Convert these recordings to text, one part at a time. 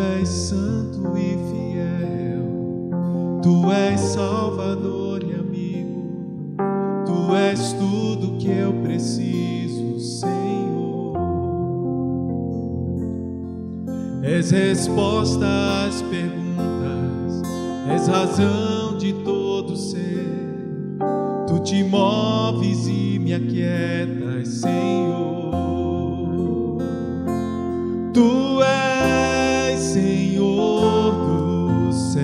és santo e fiel, Tu és Salvador e amigo, Tu és tudo que eu preciso, Senhor. És resposta às perguntas, és razão de todo ser. Tu te moves e me aquietas, Senhor. Tu és Senhor do céu.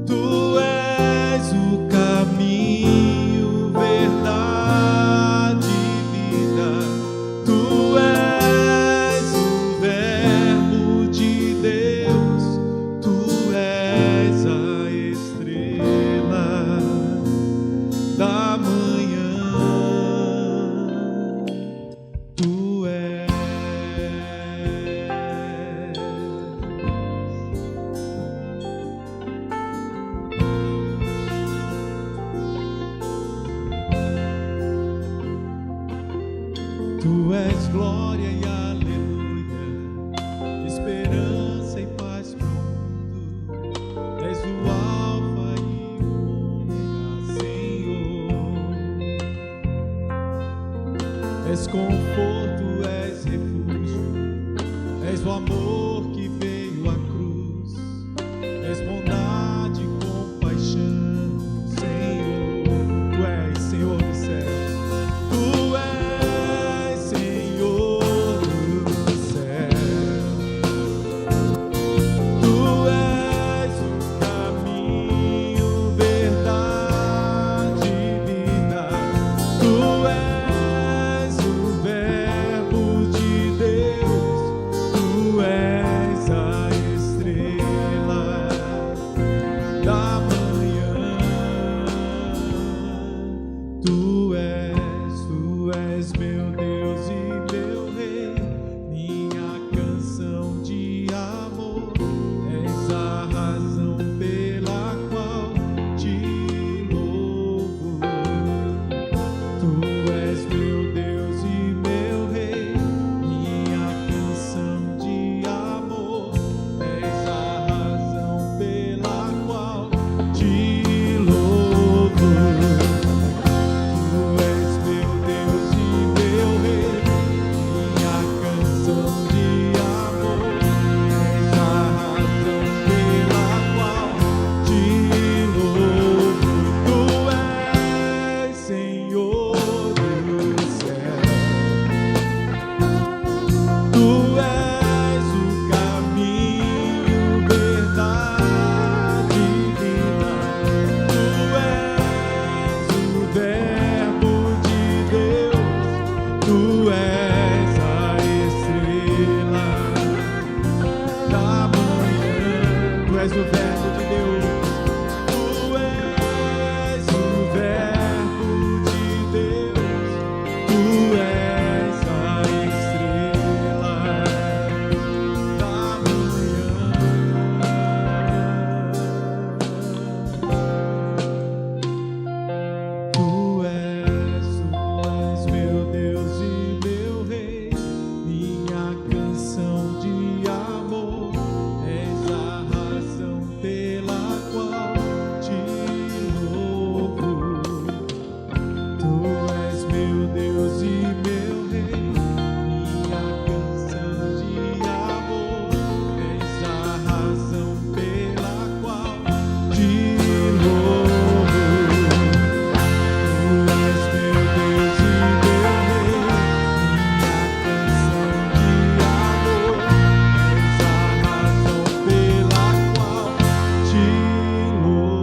Tu és o caminho, verdade e vida. Tu és o verbo de Deus. Tu és a estrela da manhã. Tu és. Tu és glória e aleluia, esperança e paz pro mundo. És o alfa e o ômega, Senhor. És conforto, és refúgio, és o amor que veio à cruz. És bondade e compaixão, Senhor. Tu és Senhor do céu. Tu és Senhor do céu. Tu és o caminho, verdade e vida. Tu és o verbo de Deus. Tu és a estrela da manhã. Tu és meu Deus e meu Rei, minha canção de amor. És a razão pela qual te louvo. Tu és meu Deus e meu Rei, minha canção de amor. És a razão pela qual te louvo. Tu és meu Deus e meu Rei, minha canção de amor. És a razão pela qual te louvo. Tu és Senhor do céu. Tu és o caminho, verdade e vida. Tu és o verbo de Deus. Tu és a estrela da manhã. Tu és o verbo de Deus. Tu és o verbo de Deus. Tu és a estrela da manhã. Tu és meu Deus e meu Rei, minha canção de amor. És a razão pela qual te louvo. Tu és meu Deus e meu Rei, minha canção de amor. És a razão pela qual te louvo. Tu és meu Deus e meu Rei, minha canção de amor. És a razão pela qual te louvo.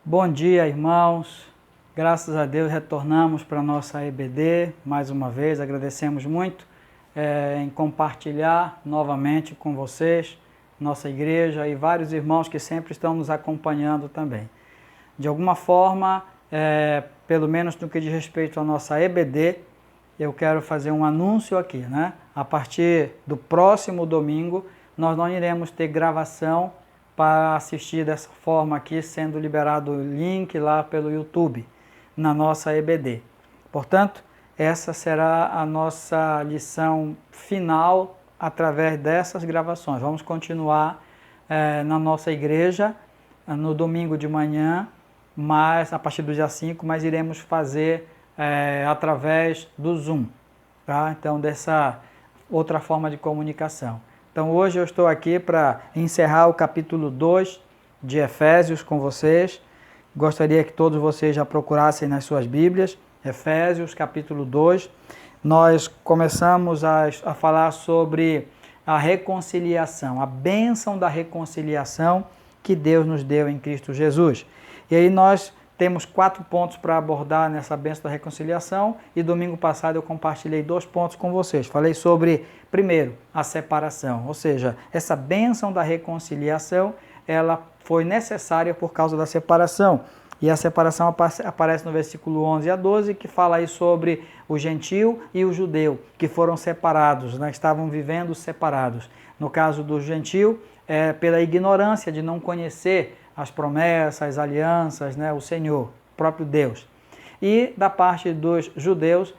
Bom dia, irmãos. Graças a Deus retornamos para a nossa EBD mais uma vez. Agradecemos muito em compartilhar novamente com vocês, nossa igreja e vários irmãos que sempre estão nos acompanhando também. De alguma forma, pelo menos no que diz respeito à nossa EBD, eu quero fazer um anúncio aqui, né? A partir do próximo domingo, nós não iremos ter gravação para assistir dessa forma aqui, sendo liberado o link lá pelo YouTube, na nossa EBD. Portanto, essa será a nossa lição final através dessas gravações. Vamos continuar na nossa igreja no domingo de manhã, mas a partir do dia 5, mas iremos fazer através do Zoom, tá? Então, dessa outra forma de comunicação. Então, hoje eu estou aqui para encerrar o capítulo 2 de Efésios com vocês. Gostaria que todos vocês já procurassem nas suas Bíblias, Efésios capítulo 2. Nós começamos a falar sobre a reconciliação, a bênção da reconciliação que Deus nos deu em Cristo Jesus. E aí nós temos 4 pontos para abordar nessa bênção da reconciliação, e domingo passado eu compartilhei 2 pontos com vocês. Falei sobre, primeiro, a separação, ou seja, essa bênção da reconciliação, ela foi necessária por causa da separação. E a separação aparece no versículo 11 a 12, que fala aí sobre o gentio e o judeu, que foram separados, né? Estavam vivendo separados. No caso do gentio, pela ignorância de não conhecer as promessas, as alianças, né? O Senhor, o próprio Deus. E da parte dos judeus,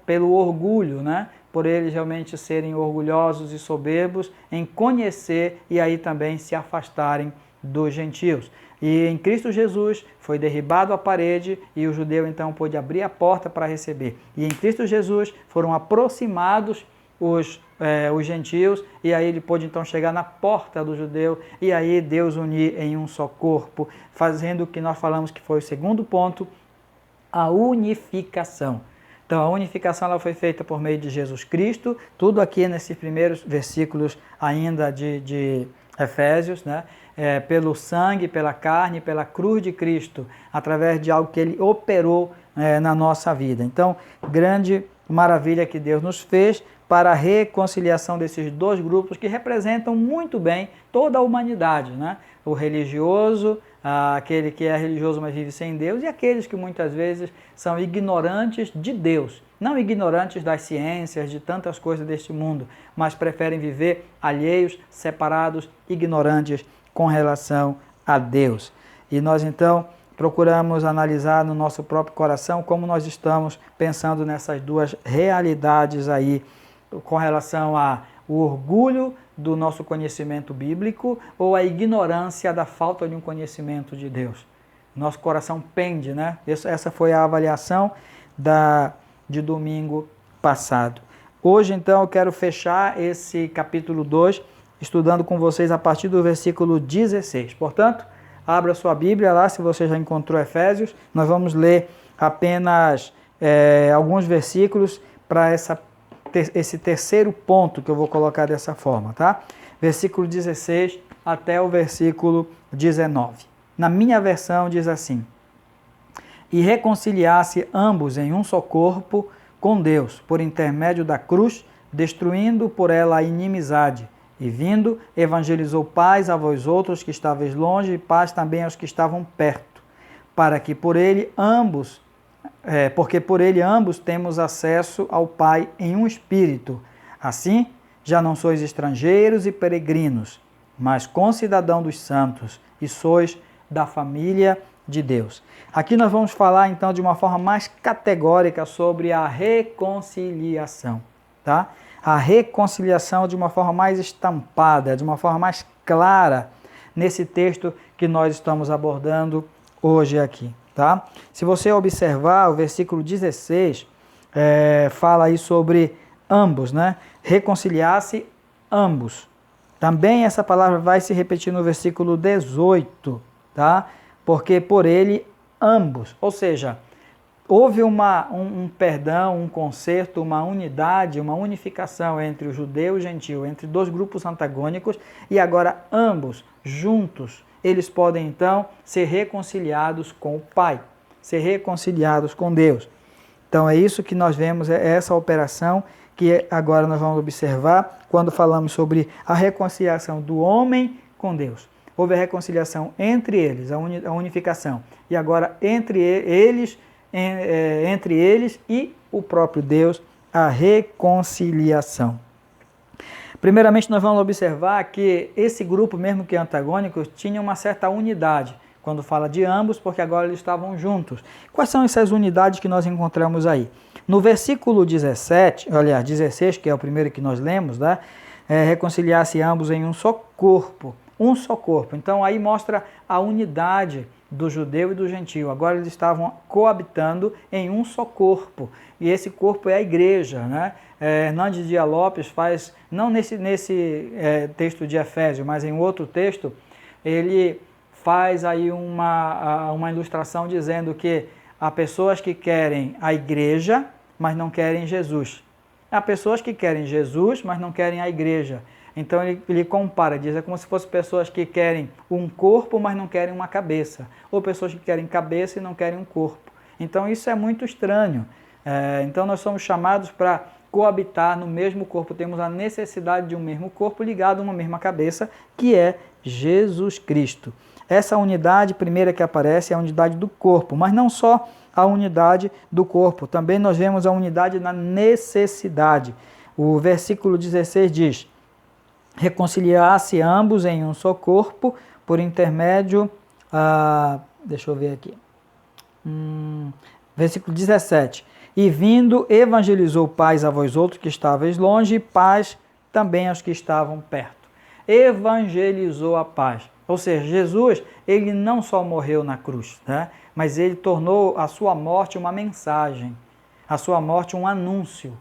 pelo orgulho, né? Por eles realmente serem orgulhosos e soberbos em conhecer e aí também se afastarem dos gentios. E em Cristo Jesus foi derribado a parede e o judeu então pôde abrir a porta para receber. E em Cristo Jesus foram aproximados os gentios, e aí ele pôde então chegar na porta do judeu, e aí Deus unir em um só corpo, fazendo o que nós falamos que foi o segundo ponto, a unificação. Então a unificação ela foi feita por meio de Jesus Cristo, tudo aqui nesses primeiros versículos ainda de Efésios, né? Pelo sangue, pela carne, pela cruz de Cristo, através de algo que Ele operou na nossa vida. Então, grande maravilha que Deus nos fez para a reconciliação desses 2 grupos que representam muito bem toda a humanidade, né? O religioso, aquele que é religioso mas vive sem Deus, e aqueles que muitas vezes são ignorantes de Deus, não ignorantes das ciências, de tantas coisas deste mundo, mas preferem viver alheios, separados, ignorantes com relação a Deus. E nós então procuramos analisar no nosso próprio coração como nós estamos pensando nessas 2 realidades aí, com relação ao orgulho do nosso conhecimento bíblico ou a ignorância da falta de um conhecimento de Deus. Nosso coração pende, né? Essa foi a avaliação de domingo passado. Hoje, então, eu quero fechar esse capítulo 2, estudando com vocês a partir do versículo 16. Portanto, abra sua Bíblia lá, se você já encontrou Efésios. Nós vamos ler apenas alguns versículos para esse terceiro ponto que eu vou colocar dessa forma, tá? Versículo 16 até o versículo 19. Na minha versão diz assim: e reconciliasse ambos em um só corpo com Deus, por intermédio da cruz, destruindo por ela a inimizade. E vindo, evangelizou paz a vós outros que estáveis longe, e paz também aos que estavam perto, para que porque por ele ambos temos acesso ao Pai em um Espírito. Assim, já não sois estrangeiros e peregrinos, mas concidadão dos santos, e sois da família de Deus. Aqui nós vamos falar então de uma forma mais categórica sobre a reconciliação, tá? A reconciliação de uma forma mais estampada, de uma forma mais clara, nesse texto que nós estamos abordando hoje aqui, tá? Se você observar, o versículo 16 fala aí sobre ambos, né? Reconciliar-se ambos. Também essa palavra vai se repetir no versículo 18, tá? Porque por ele ambos, ou seja, houve um perdão, um conserto, uma unidade, uma unificação entre o judeu e o gentio, entre 2 grupos antagônicos, e agora ambos, juntos, eles podem então ser reconciliados com o Pai, ser reconciliados com Deus. Então é isso que nós vemos, é essa operação que agora nós vamos observar quando falamos sobre a reconciliação do homem com Deus. houve a reconciliação entre eles, a unificação. E agora entre eles e o próprio Deus, a reconciliação. Primeiramente, nós vamos observar que esse grupo, mesmo que antagônico, tinha uma certa unidade. Quando fala de ambos, porque agora eles estavam juntos. Quais são essas unidades que nós encontramos aí? No versículo 16, que é o primeiro que nós lemos, né? Reconciliar-se ambos em um só corpo. Um só corpo. Então aí mostra a unidade do judeu e do gentio. Agora eles estavam coabitando em um só corpo. E esse corpo é a igreja, né? Hernandes Dias Lopes faz, não nesse texto de Efésios, mas em outro texto, ele faz aí uma ilustração dizendo que há pessoas que querem a igreja, mas não querem Jesus. Há pessoas que querem Jesus, mas não querem a igreja. Então ele compara, diz, é como se fossem pessoas que querem um corpo, mas não querem uma cabeça. Ou pessoas que querem cabeça e não querem um corpo. Então isso é muito estranho. Então nós somos chamados para coabitar no mesmo corpo. Temos a necessidade de um mesmo corpo ligado a uma mesma cabeça, que é Jesus Cristo. Essa unidade primeira que aparece é a unidade do corpo, mas não só a unidade do corpo, também nós vemos a unidade na necessidade. O versículo 16 diz: reconciliar-se ambos em um só corpo por intermédio, deixa eu ver aqui, versículo 17, e vindo evangelizou paz a vós outros que estáveis longe, e paz também aos que estavam perto. Evangelizou a paz. Ou seja, Jesus, ele não só morreu na cruz, né? Mas ele tornou a sua morte uma mensagem, a sua morte um anúncio.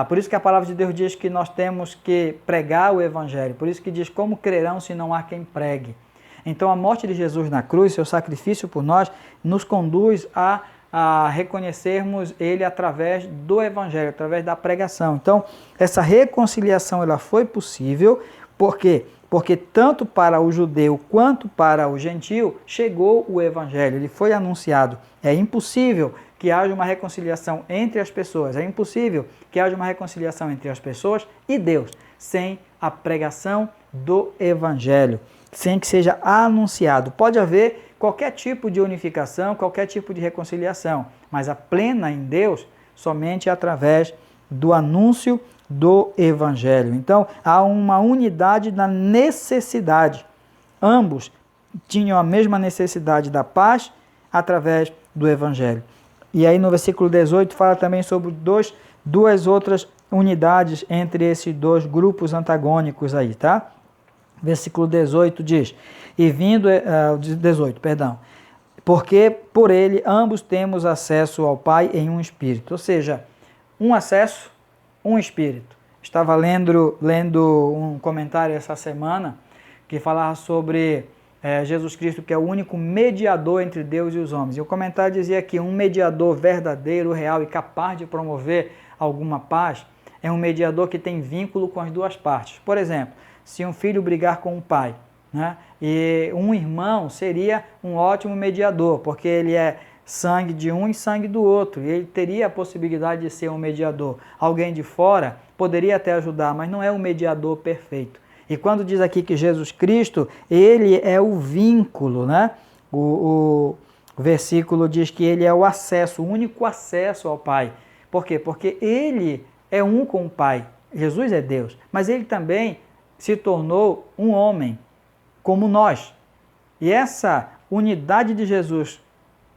Por isso que a palavra de Deus diz que nós temos que pregar o Evangelho. Por isso que diz, como crerão se não há quem pregue? Então a morte de Jesus na cruz, seu sacrifício por nós, nos conduz a reconhecermos ele através do Evangelho, através da pregação. Então essa reconciliação ela foi possível, por quê? Porque tanto para o judeu quanto para o gentio chegou o Evangelho, ele foi anunciado. É impossível que haja uma reconciliação entre as pessoas, é impossível que haja uma reconciliação entre as pessoas e Deus, sem a pregação do Evangelho, sem que seja anunciado. Pode haver qualquer tipo de unificação, qualquer tipo de reconciliação, mas a plena em Deus somente através do anúncio do Evangelho. Então, há uma unidade na necessidade. Ambos tinham a mesma necessidade da paz através do Evangelho. E aí no versículo 18 fala também sobre duas outras unidades entre esses dois grupos antagônicos aí, tá? Versículo 18 diz, porque por ele ambos temos acesso ao Pai em um Espírito. Ou seja, um acesso, um Espírito. Estava lendo um comentário essa semana que falava sobre Jesus Cristo, que é o único mediador entre Deus e os homens. E o comentário dizia que um mediador verdadeiro, real e capaz de promover alguma paz é um mediador que tem vínculo com as duas partes. Por exemplo, se um filho brigar com um pai, né, e um irmão seria um ótimo mediador, porque ele é sangue de um e sangue do outro, e ele teria a possibilidade de ser um mediador. Alguém de fora poderia até ajudar, mas não é um mediador perfeito. E quando diz aqui que Jesus Cristo, ele é o vínculo, né? O versículo diz que ele é o acesso, o único acesso ao Pai. Por quê? Porque ele é um com o Pai. Jesus é Deus, mas ele também se tornou um homem, como nós. E essa unidade de Jesus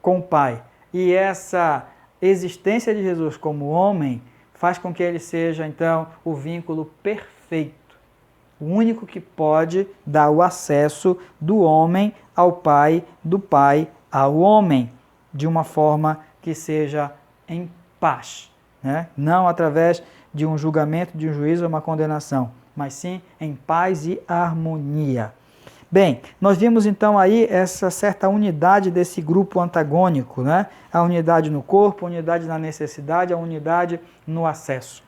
com o Pai e essa existência de Jesus como homem faz com que ele seja, então, o vínculo perfeito. O único que pode dar o acesso do homem ao Pai, do Pai ao homem, de uma forma que seja em paz, né? Não através de um julgamento, de um juízo ou uma condenação, mas sim em paz e harmonia. Bem, nós vimos então aí essa certa unidade desse grupo antagônico, né? A unidade no corpo, a unidade na necessidade, a unidade no acesso,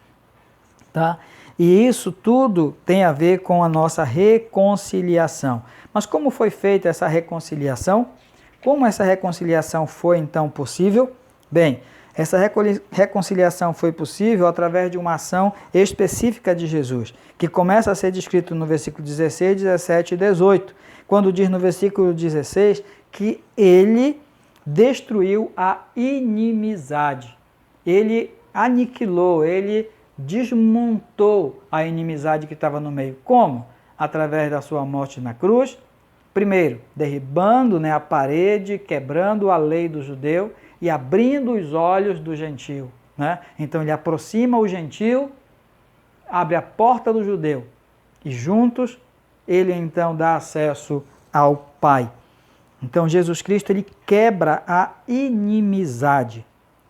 tá? E isso tudo tem a ver com a nossa reconciliação. Mas como foi feita essa reconciliação? Como essa reconciliação foi então possível? Bem, Essa reconciliação foi possível através de uma ação específica de Jesus, que começa a ser descrito no versículo 16, 17 e 18, quando diz no versículo 16 que ele destruiu a inimizade. Ele aniquilou, ele desmontou a inimizade que estava no meio. Como? Através da sua morte na cruz. Primeiro, derribando a parede, quebrando a lei do judeu e abrindo os olhos do gentio. Então ele aproxima o gentio, abre a porta do judeu e juntos ele então dá acesso ao Pai. Então Jesus Cristo ele quebra a inimizade,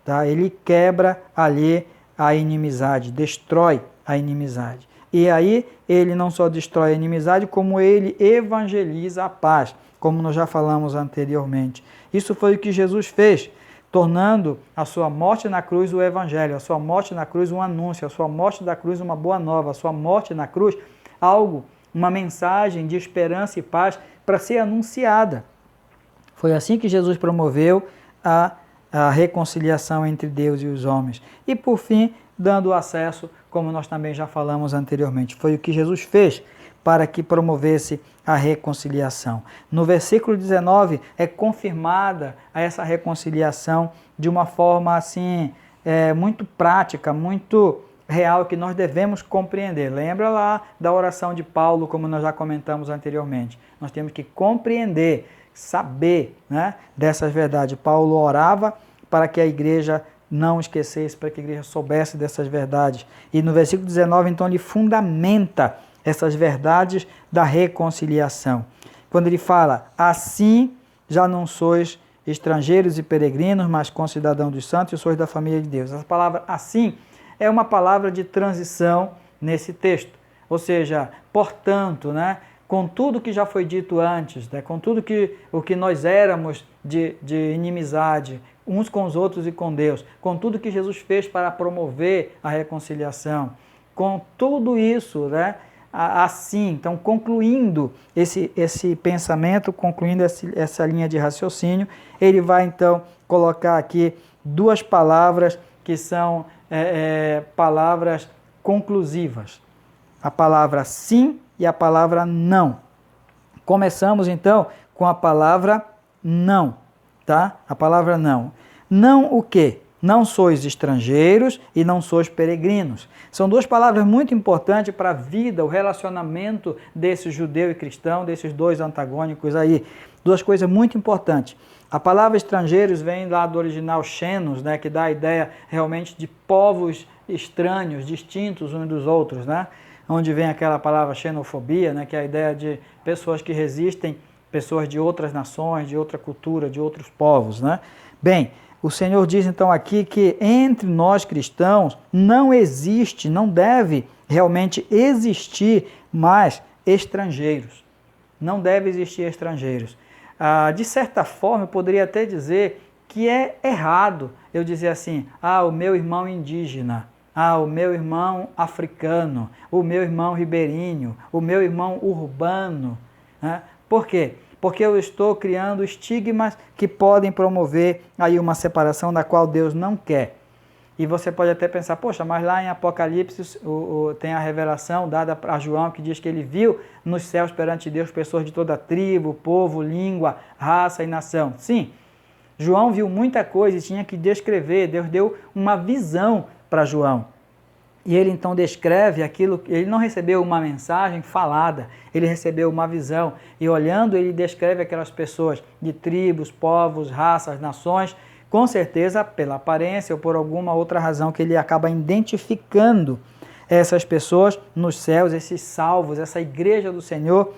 tá? Ele quebra ali a inimizade, destrói a inimizade. E aí ele não só destrói a inimizade, como ele evangeliza a paz, como nós já falamos anteriormente. Isso foi o que Jesus fez, tornando a sua morte na cruz o evangelho, a sua morte na cruz um anúncio, a sua morte na cruz uma boa nova, a sua morte na cruz algo, uma mensagem de esperança e paz para ser anunciada. Foi assim que Jesus promoveu a reconciliação entre Deus e os homens. E por fim, dando acesso, como nós também já falamos anteriormente. Foi o que Jesus fez para que promovesse a reconciliação. No versículo 19 é confirmada essa reconciliação de uma forma assim, muito prática, muito real, que nós devemos compreender. Lembra lá da oração de Paulo, como nós já comentamos anteriormente. Nós temos que compreender, saber dessas verdades. Paulo orava para que a igreja não esquecesse, para que a igreja soubesse dessas verdades. E no versículo 19, então, ele fundamenta essas verdades da reconciliação. Quando ele fala, assim já não sois estrangeiros e peregrinos, mas concidadãos dos santos e sois da família de Deus. Essa palavra assim é uma palavra de transição nesse texto. Ou seja, portanto, com tudo que já foi dito antes, com tudo o que nós éramos de inimizade uns com os outros e com Deus, com tudo que Jesus fez para promover a reconciliação, com tudo isso, assim, então concluindo esse pensamento, concluindo essa linha de raciocínio, ele vai então colocar aqui duas palavras que são palavras conclusivas, a palavra sim e a palavra não. Começamos então com a palavra não, tá? A palavra não. Não o quê? Não sois estrangeiros e não sois peregrinos. São duas palavras muito importantes para a vida, o relacionamento desse judeu e cristão, desses dois antagônicos aí. Duas coisas muito importantes. A palavra estrangeiros vem lá do original xenos, que dá a ideia realmente de povos estranhos, distintos uns dos outros, onde vem aquela palavra xenofobia, que é a ideia de pessoas que resistem, pessoas de outras nações, de outra cultura, de outros povos. Bem, o Senhor diz então aqui que entre nós cristãos não existe, não deve realmente existir mais estrangeiros. Não deve existir estrangeiros. De certa forma, eu poderia até dizer que é errado eu dizer assim, o meu irmão indígena, o meu irmão africano, o meu irmão ribeirinho, o meu irmão urbano. Por quê? Porque eu estou criando estigmas que podem promover aí uma separação da qual Deus não quer. E você pode até pensar, poxa, mas lá em Apocalipse tem a revelação dada para João que diz que ele viu nos céus perante Deus pessoas de toda tribo, povo, língua, raça e nação. Sim, João viu muita coisa e tinha que descrever, Deus deu uma visão para João. E ele então descreve aquilo, ele não recebeu uma mensagem falada, ele recebeu uma visão. E olhando, ele descreve aquelas pessoas de tribos, povos, raças, nações, com certeza pela aparência ou por alguma outra razão que ele acaba identificando essas pessoas nos céus, esses salvos, essa igreja do Senhor,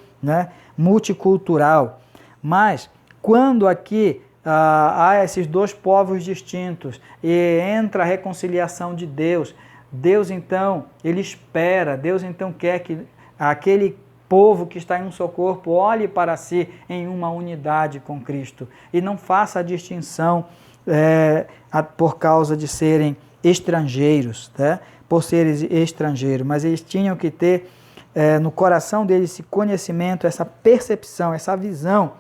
multicultural. Mas quando aqui há esses dois povos distintos e entra a reconciliação de Deus, Deus então, ele espera, Deus então quer que aquele povo que está em um só corpo olhe para si em uma unidade com Cristo e não faça a distinção por causa de serem estrangeiros, por serem estrangeiros, mas eles tinham que ter no coração deles esse conhecimento, essa percepção, essa visão,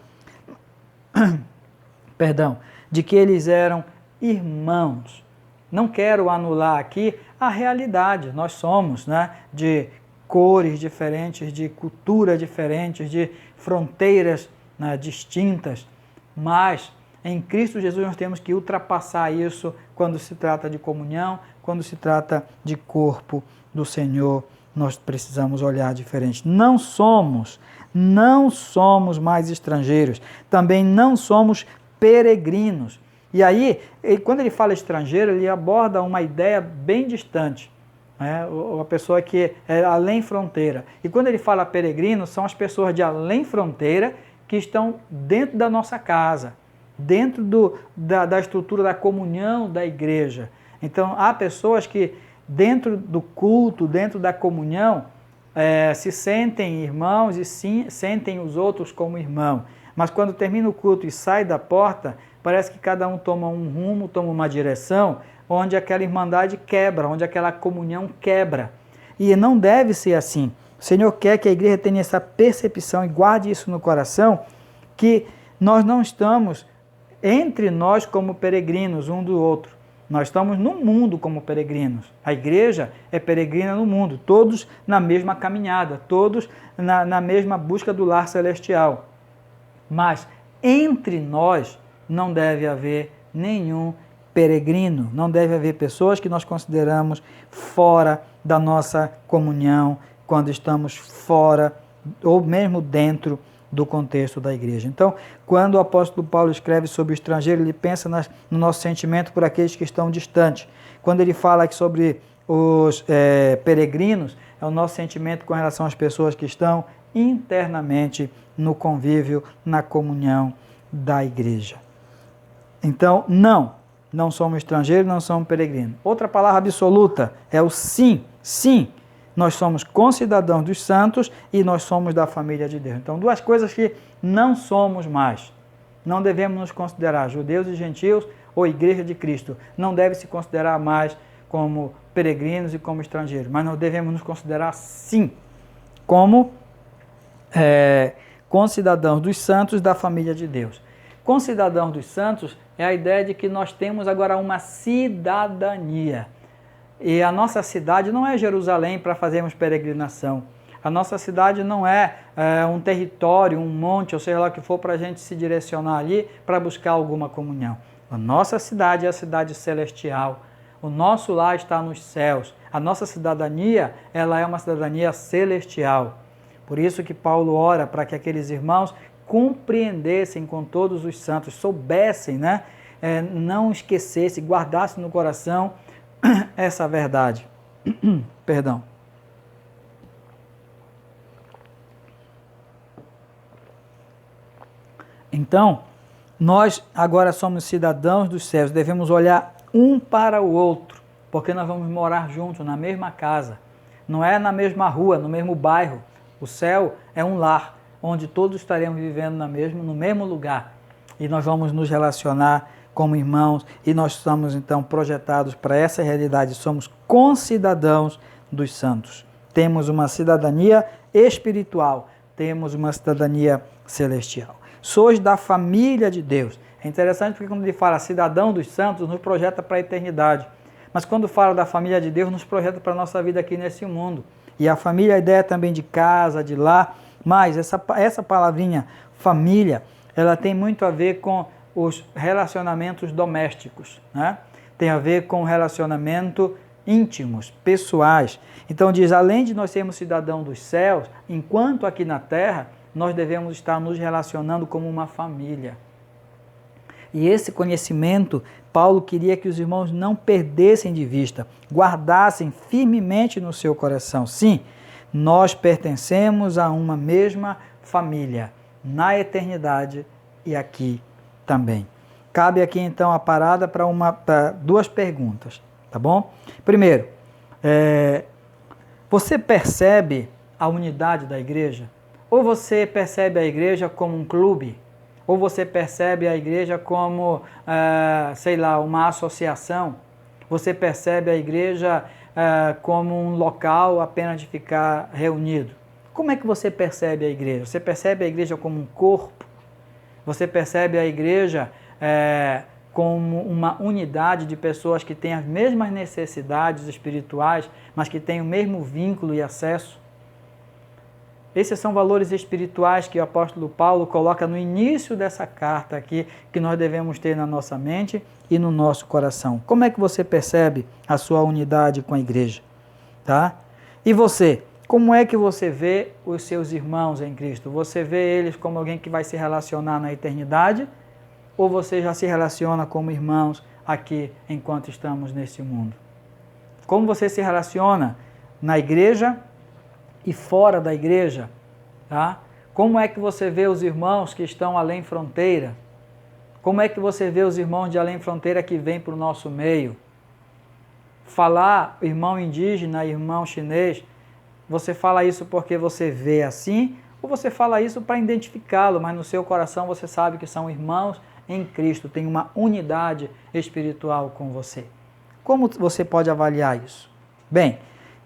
perdão, de que eles eram irmãos Não quero anular aqui a realidade. Nós somos, né, de cores diferentes, de culturas diferentes, de fronteiras, né, distintas, mas em Cristo Jesus nós temos que ultrapassar isso quando se trata de comunhão, quando se trata de corpo do Senhor, nós precisamos olhar diferente. Não somos mais estrangeiros, também não somos peregrinos. E aí, quando ele fala estrangeiro, ele aborda uma ideia bem distante, né? A pessoa que é além fronteira. E quando ele fala peregrino, são as pessoas de além fronteira que estão dentro da nossa casa, dentro da estrutura da comunhão da igreja. Então, há pessoas que dentro do culto, dentro da comunhão, se sentem irmãos e sentem os outros como irmão. Mas quando termina o culto e sai da porta, parece que cada um toma um rumo, toma uma direção, onde aquela irmandade quebra, onde aquela comunhão quebra. E não deve ser assim. O Senhor quer que a igreja tenha essa percepção e guarde isso no coração, que nós não estamos entre nós como peregrinos um do outro. Nós estamos no mundo como peregrinos. A igreja é peregrina no mundo, todos na mesma caminhada, todos na mesma busca do lar celestial. Mas entre nós não deve haver nenhum peregrino, não deve haver pessoas que nós consideramos fora da nossa comunhão, quando estamos fora ou mesmo dentro do contexto da igreja. Então, quando o apóstolo Paulo escreve sobre o estrangeiro, ele pensa no nosso sentimento por aqueles que estão distantes. Quando ele fala aqui sobre os peregrinos, é o nosso sentimento com relação às pessoas que estão internamente no convívio, na comunhão da igreja. Então, não somos estrangeiros, não somos peregrinos. Outra palavra absoluta é o sim, sim. Nós somos concidadãos dos santos e nós somos da família de Deus. Então, duas coisas que não somos mais. Não devemos nos considerar judeus e gentios ou igreja de Cristo. Não deve se considerar mais como peregrinos e como estrangeiros. Mas nós devemos nos considerar, sim, como concidadãos dos santos da família de Deus. Concidadãos dos santos é a ideia de que nós temos agora uma cidadania. E a nossa cidade não é Jerusalém para fazermos peregrinação. A nossa cidade não é um território, um monte, ou seja lá o que for, para a gente se direcionar ali para buscar alguma comunhão. A nossa cidade é a cidade celestial. O nosso lar está nos céus. A nossa cidadania, ela é uma cidadania celestial. Por isso que Paulo ora para que aqueles irmãos compreendessem com todos os santos, soubessem, né? Não esquecessem, guardassem no coração essa verdade. Perdão. Então, nós agora somos cidadãos dos céus, devemos olhar um para o outro, porque nós vamos morar juntos na mesma casa. Não é na mesma rua, no mesmo bairro. O céu é um lar, onde todos estaremos vivendo no mesmo lugar. E nós vamos nos relacionar como irmãos, e nós estamos então projetados para essa realidade, somos concidadãos dos santos. Temos uma cidadania espiritual, temos uma cidadania celestial. Sois da família de Deus. É interessante porque quando ele fala cidadão dos santos, nos projeta para a eternidade. Mas quando fala da família de Deus, nos projeta para a nossa vida aqui nesse mundo. E a família, a ideia também de casa, de lar, mas essa palavrinha família, ela tem muito a ver com os relacionamentos domésticos, né? Tem a ver com relacionamento íntimos, pessoais. Então diz, além de nós sermos cidadãos dos céus, enquanto aqui na terra, nós devemos estar nos relacionando como uma família. E esse conhecimento, Paulo queria que os irmãos não perdessem de vista, guardassem firmemente no seu coração. Sim, nós pertencemos a uma mesma família, na eternidade e aqui também. Cabe aqui então a parada para duas perguntas, tá bom? Primeiro, você percebe a unidade da igreja? Ou você percebe a igreja como um clube? Ou você percebe a igreja como, uma associação? Você percebe a igreja como um local apenas de ficar reunido? Como é que você percebe a igreja? Você percebe a igreja como um corpo? Você percebe a igreja como uma unidade de pessoas que têm as mesmas necessidades espirituais, mas que têm o mesmo vínculo e acesso. Esses são valores espirituais que o apóstolo Paulo coloca no início dessa carta aqui, que nós devemos ter na nossa mente e no nosso coração. Como é que você percebe a sua unidade com a igreja? Tá? E você? Como é que você vê os seus irmãos em Cristo? Você vê eles como alguém que vai se relacionar na eternidade? Ou você já se relaciona como irmãos aqui enquanto estamos neste mundo? Como você se relaciona na igreja e fora da igreja? Tá? Como é que você vê os irmãos que estão além fronteira? Como é que você vê os irmãos de além fronteira que vêm para o nosso meio? Falar irmão indígena, irmão chinês, você fala isso porque você vê assim, ou você fala isso para identificá-lo, mas no seu coração você sabe que são irmãos em Cristo, tem uma unidade espiritual com você. Como você pode avaliar isso? Bem,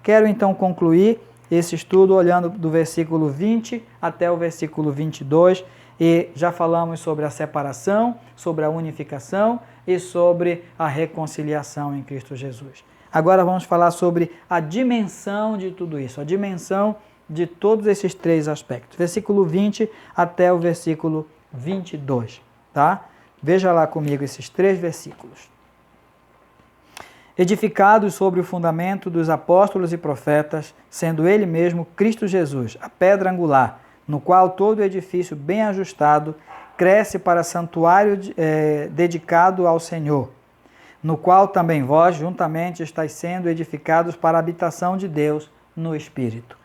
quero então concluir esse estudo olhando do versículo 20 até o versículo 22, e já falamos sobre a separação, sobre a unificação e sobre a reconciliação em Cristo Jesus. Agora vamos falar sobre a dimensão de tudo isso, a dimensão de todos esses três aspectos. Versículo 20 até o versículo 22, tá? Veja lá comigo esses três versículos. Edificados sobre o fundamento dos apóstolos e profetas, sendo ele mesmo Cristo Jesus, a pedra angular, no qual todo edifício bem ajustado cresce para santuário dedicado ao Senhor, no qual também vós juntamente estáis sendo edificados para a habitação de Deus no Espírito.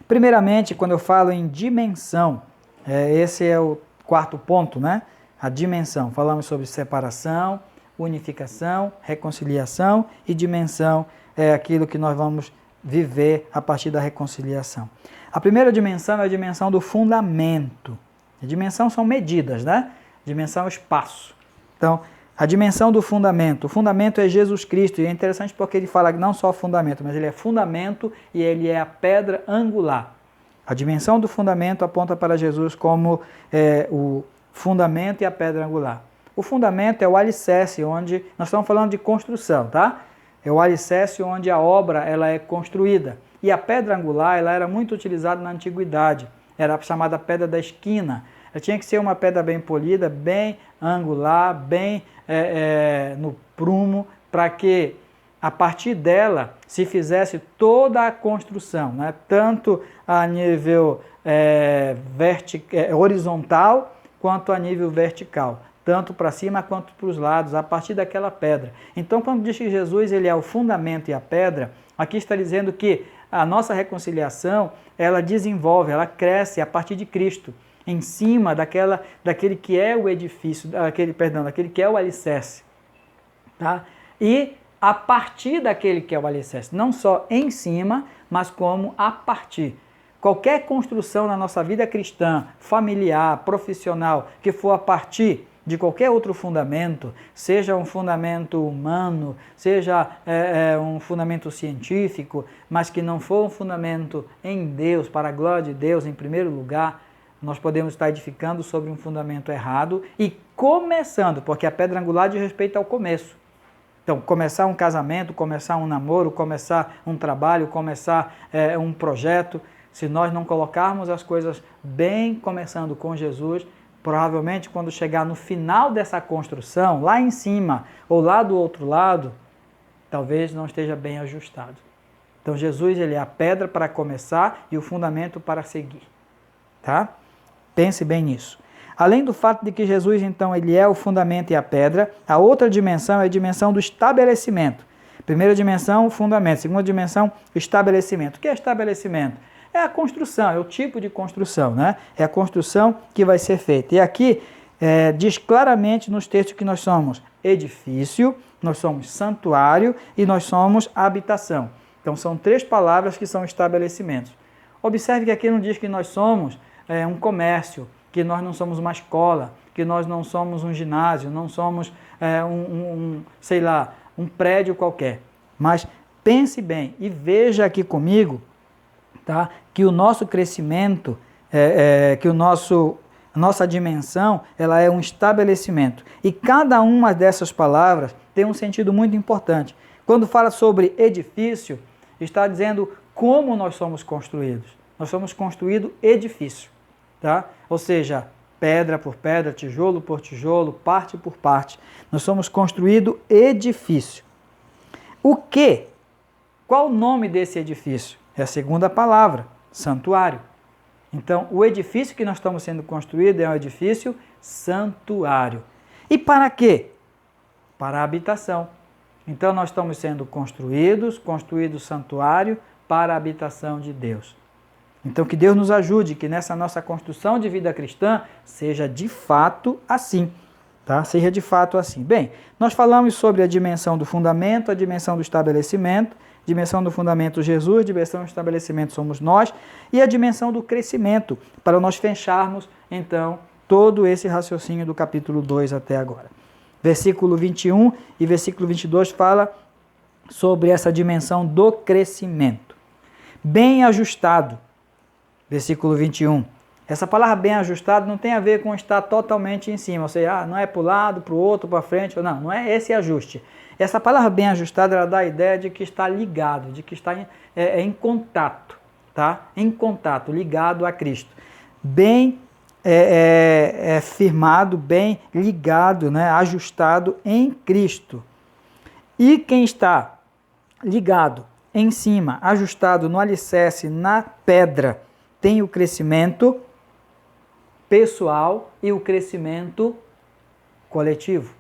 Primeiramente, quando eu falo em dimensão, esse é o quarto ponto, né? A dimensão. Falamos sobre separação, unificação, reconciliação, e dimensão é aquilo que nós vamos viver a partir da reconciliação. A primeira dimensão é a dimensão do fundamento. A dimensão são medidas, né? Dimensão é o espaço. Então, a dimensão do fundamento. O fundamento é Jesus Cristo, e é interessante porque ele fala não só fundamento, mas ele é fundamento e ele é a pedra angular. A dimensão do fundamento aponta para Jesus como o fundamento e a pedra angular. O fundamento é o alicerce, onde nós estamos falando de construção, tá? É o alicerce onde a obra ela é construída. E a pedra angular ela era muito utilizada na antiguidade. Era chamada pedra da esquina. Ela tinha que ser uma pedra bem polida, bem angular, bem no prumo, para que a partir dela se fizesse toda a construção, né? Tanto a nível horizontal quanto a nível vertical, tanto para cima quanto para os lados, a partir daquela pedra. Então, quando diz que Jesus ele é o fundamento e a pedra, aqui está dizendo que a nossa reconciliação, ela desenvolve, ela cresce a partir de Cristo, em cima daquele que é o edifício, daquele que é o alicerce. Tá? E a partir daquele que é o alicerce, não só em cima, mas como a partir. Qualquer construção na nossa vida cristã, familiar, profissional, que for a partir de qualquer outro fundamento, seja um fundamento humano, seja um fundamento científico, mas que não for um fundamento em Deus, para a glória de Deus em primeiro lugar, nós podemos estar edificando sobre um fundamento errado e começando, porque a pedra angular diz respeito ao começo. Então, começar um casamento, começar um namoro, começar um trabalho, começar um projeto, se nós não colocarmos as coisas bem começando com Jesus, provavelmente quando chegar no final dessa construção, lá em cima ou lá do outro lado, talvez não esteja bem ajustado. Então Jesus ele é a pedra para começar e o fundamento para seguir. Tá? Pense bem nisso. Além do fato de que Jesus então ele é o fundamento e a pedra, a outra dimensão é a dimensão do estabelecimento. Primeira dimensão, o fundamento. Segunda dimensão, o estabelecimento. O que é estabelecimento? É a construção, é o tipo de construção, né? É a construção que vai ser feita. E aqui diz claramente nos textos que nós somos edifício, nós somos santuário e nós somos habitação. Então são três palavras que são estabelecimentos. Observe que aqui não diz que nós somos um comércio, que nós não somos uma escola, que nós não somos um ginásio, não somos um prédio qualquer. Mas pense bem e veja aqui comigo, tá? Que o nosso crescimento, que o nosso A nossa dimensão, ela é um estabelecimento. E cada uma dessas palavras tem um sentido muito importante. Quando fala sobre edifício, está dizendo como nós somos construídos. Nós somos construído edifício, tá? Ou seja, pedra por pedra, tijolo por tijolo, parte por parte. Nós somos construído edifício. O quê? Qual o nome desse edifício? É a segunda palavra, santuário. Então, o edifício que nós estamos sendo construído é um edifício santuário. E para quê? Para a habitação. Então, nós estamos sendo construído santuário para a habitação de Deus. Então, que Deus nos ajude, que nessa nossa construção de vida cristã seja de fato assim. Tá? Seja de fato assim. Bem, nós falamos sobre a dimensão do fundamento, a dimensão do estabelecimento, dimensão do fundamento Jesus, dimensão do estabelecimento somos nós, e a dimensão do crescimento, para nós fecharmos, então, todo esse raciocínio do capítulo 2 até agora. Versículo 21 e versículo 22 fala sobre essa dimensão do crescimento. Bem ajustado, versículo 21. Essa palavra bem ajustado não tem a ver com estar totalmente em cima, ou seja, não é para o lado, para o outro, para frente, não é esse ajuste. Essa palavra bem ajustada, ela dá a ideia de que está ligado, de que está em contato, tá? Em contato, ligado a Cristo. Bem firmado, bem ligado, né? Ajustado em Cristo. E quem está ligado em cima, ajustado no alicerce, na pedra, tem o crescimento pessoal e o crescimento coletivo.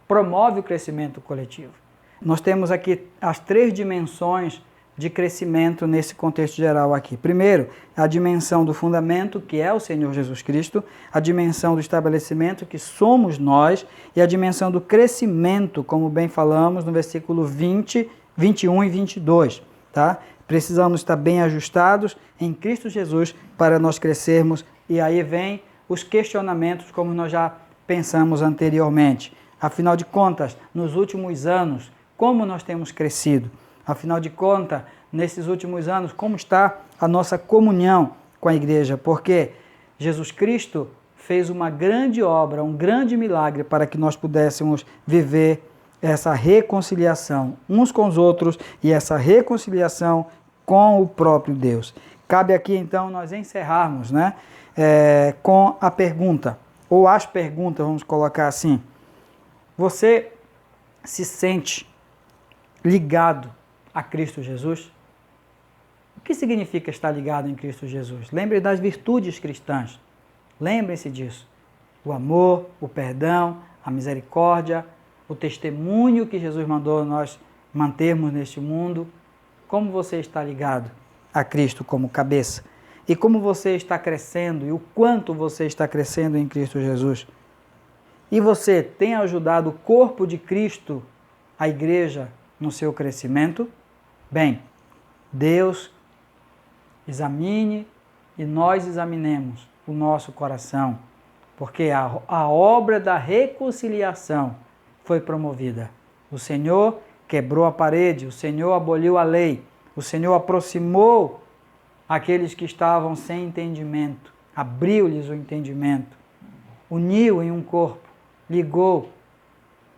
Promove o crescimento coletivo. Nós temos aqui as 3 dimensões de crescimento nesse contexto geral aqui. Primeiro, a dimensão do fundamento, que é o Senhor Jesus Cristo, a dimensão do estabelecimento, que somos nós, e a dimensão do crescimento, como bem falamos no versículo 20, 21 e 22. Tá? Precisamos estar bem ajustados em Cristo Jesus para nós crescermos, e aí vem os questionamentos, como nós já pensamos anteriormente. Afinal de contas, nos últimos anos, como nós temos crescido? Afinal de contas, nesses últimos anos, como está a nossa comunhão com a igreja? Porque Jesus Cristo fez uma grande obra, um grande milagre para que nós pudéssemos viver essa reconciliação uns com os outros e essa reconciliação com o próprio Deus. Cabe aqui então nós encerrarmos, né, com a pergunta, ou as perguntas, vamos colocar assim. Você se sente ligado a Cristo Jesus? O que significa estar ligado em Cristo Jesus? Lembre das virtudes cristãs. Lembre-se disso. O amor, o perdão, a misericórdia, o testemunho que Jesus mandou nós mantermos neste mundo. Como você está ligado a Cristo como cabeça? E como você está crescendo e o quanto você está crescendo em Cristo Jesus? E você tem ajudado o corpo de Cristo, a igreja, no seu crescimento? Bem, Deus examine e nós examinemos o nosso coração, porque a obra da reconciliação foi promovida. O Senhor quebrou a parede, o Senhor aboliu a lei, o Senhor aproximou aqueles que estavam sem entendimento, abriu-lhes o entendimento, uniu em um corpo, ligou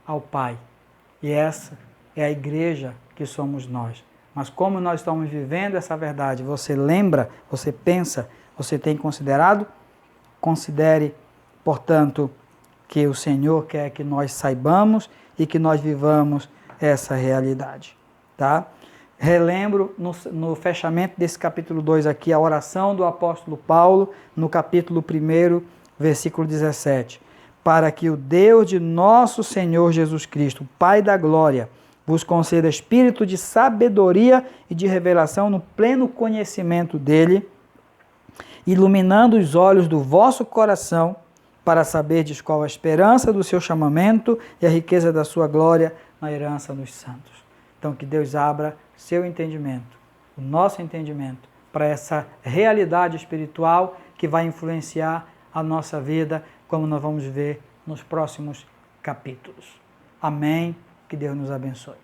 ao Pai. E essa é a igreja que somos nós. Mas como nós estamos vivendo essa verdade, você lembra, você pensa, você tem considerado? Considere, portanto, que o Senhor quer que nós saibamos e que nós vivamos essa realidade. Tá? Relembro no fechamento desse capítulo 2 aqui, a oração do apóstolo Paulo, no capítulo 1, versículo 17. Para que o Deus de nosso Senhor Jesus Cristo, Pai da glória, vos conceda espírito de sabedoria e de revelação no pleno conhecimento dele, iluminando os olhos do vosso coração, para saberdes qual a esperança do seu chamamento e a riqueza da sua glória na herança dos santos. Então, que Deus abra seu entendimento, o nosso entendimento, para essa realidade espiritual que vai influenciar a nossa vida, como nós vamos ver nos próximos capítulos. Amém. Que Deus nos abençoe.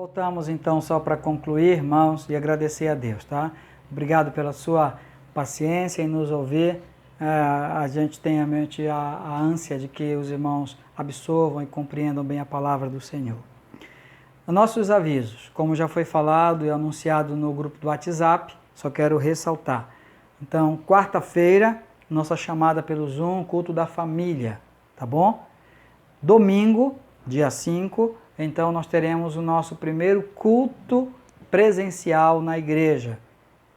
Voltamos então só para concluir, irmãos, e agradecer a Deus, tá? Obrigado pela sua paciência em nos ouvir. A gente tem a mente a ânsia de que os irmãos absorvam e compreendam bem a palavra do Senhor. Nossos avisos, como já foi falado e anunciado no grupo do WhatsApp, só quero ressaltar. Então, quarta-feira, nossa chamada pelo Zoom, culto da família, tá bom? Domingo, dia 5, então nós teremos o nosso primeiro culto presencial na igreja,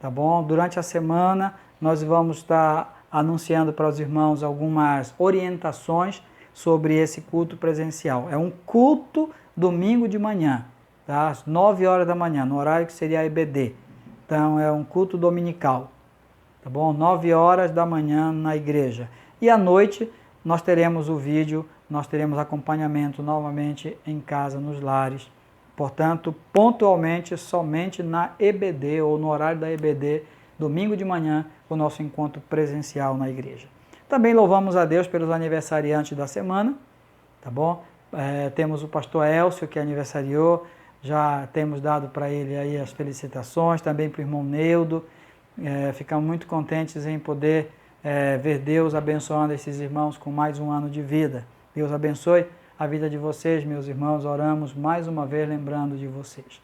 tá bom? Durante a semana, nós vamos estar anunciando para os irmãos algumas orientações sobre esse culto presencial. É um culto domingo de manhã, tá? Às 9 horas da manhã, no horário que seria a EBD. Então, é um culto dominical, tá bom? 9 horas da manhã na igreja. E à noite, nós teremos o vídeo, nós teremos acompanhamento novamente em casa, nos lares. Portanto, pontualmente, somente na EBD ou no horário da EBD, domingo de manhã, o nosso encontro presencial na igreja. Também louvamos a Deus pelos aniversariantes da semana, tá bom? Temos o pastor Elcio, que aniversariou, já temos dado para ele aí as felicitações, também para o irmão Neudo. Ficamos muito contentes em poder ver Deus abençoando esses irmãos com mais um ano de vida. Deus abençoe a vida de vocês, meus irmãos, oramos mais uma vez lembrando de vocês.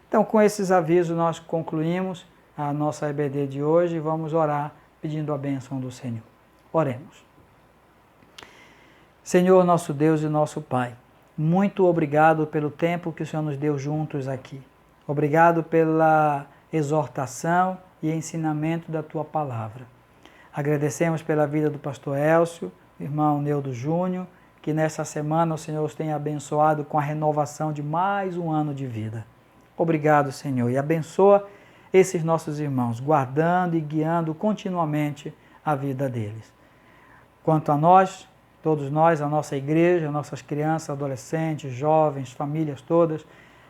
Então, com esses avisos, nós concluímos a nossa EBD de hoje e vamos orar pedindo a bênção do Senhor. Oremos. Senhor, nosso Deus e nosso Pai, muito obrigado pelo tempo que o Senhor nos deu juntos aqui. Obrigado pela exortação e ensinamento da Tua palavra. Agradecemos pela vida do pastor Elcio, irmão Neudo Júnior, que nessa semana o Senhor os tenha abençoado com a renovação de mais um ano de vida. Obrigado, Senhor, e abençoa esses nossos irmãos, guardando e guiando continuamente a vida deles. Quanto a nós, todos nós, a nossa igreja, nossas crianças, adolescentes, jovens, famílias todas,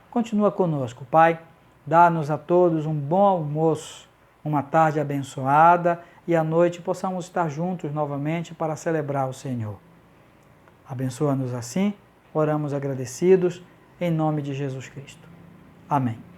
continua conosco, Pai. Dá-nos a todos um bom almoço, uma tarde abençoada e à noite possamos estar juntos novamente para celebrar o Senhor. Abençoa-nos assim, oramos agradecidos, em nome de Jesus Cristo. Amém.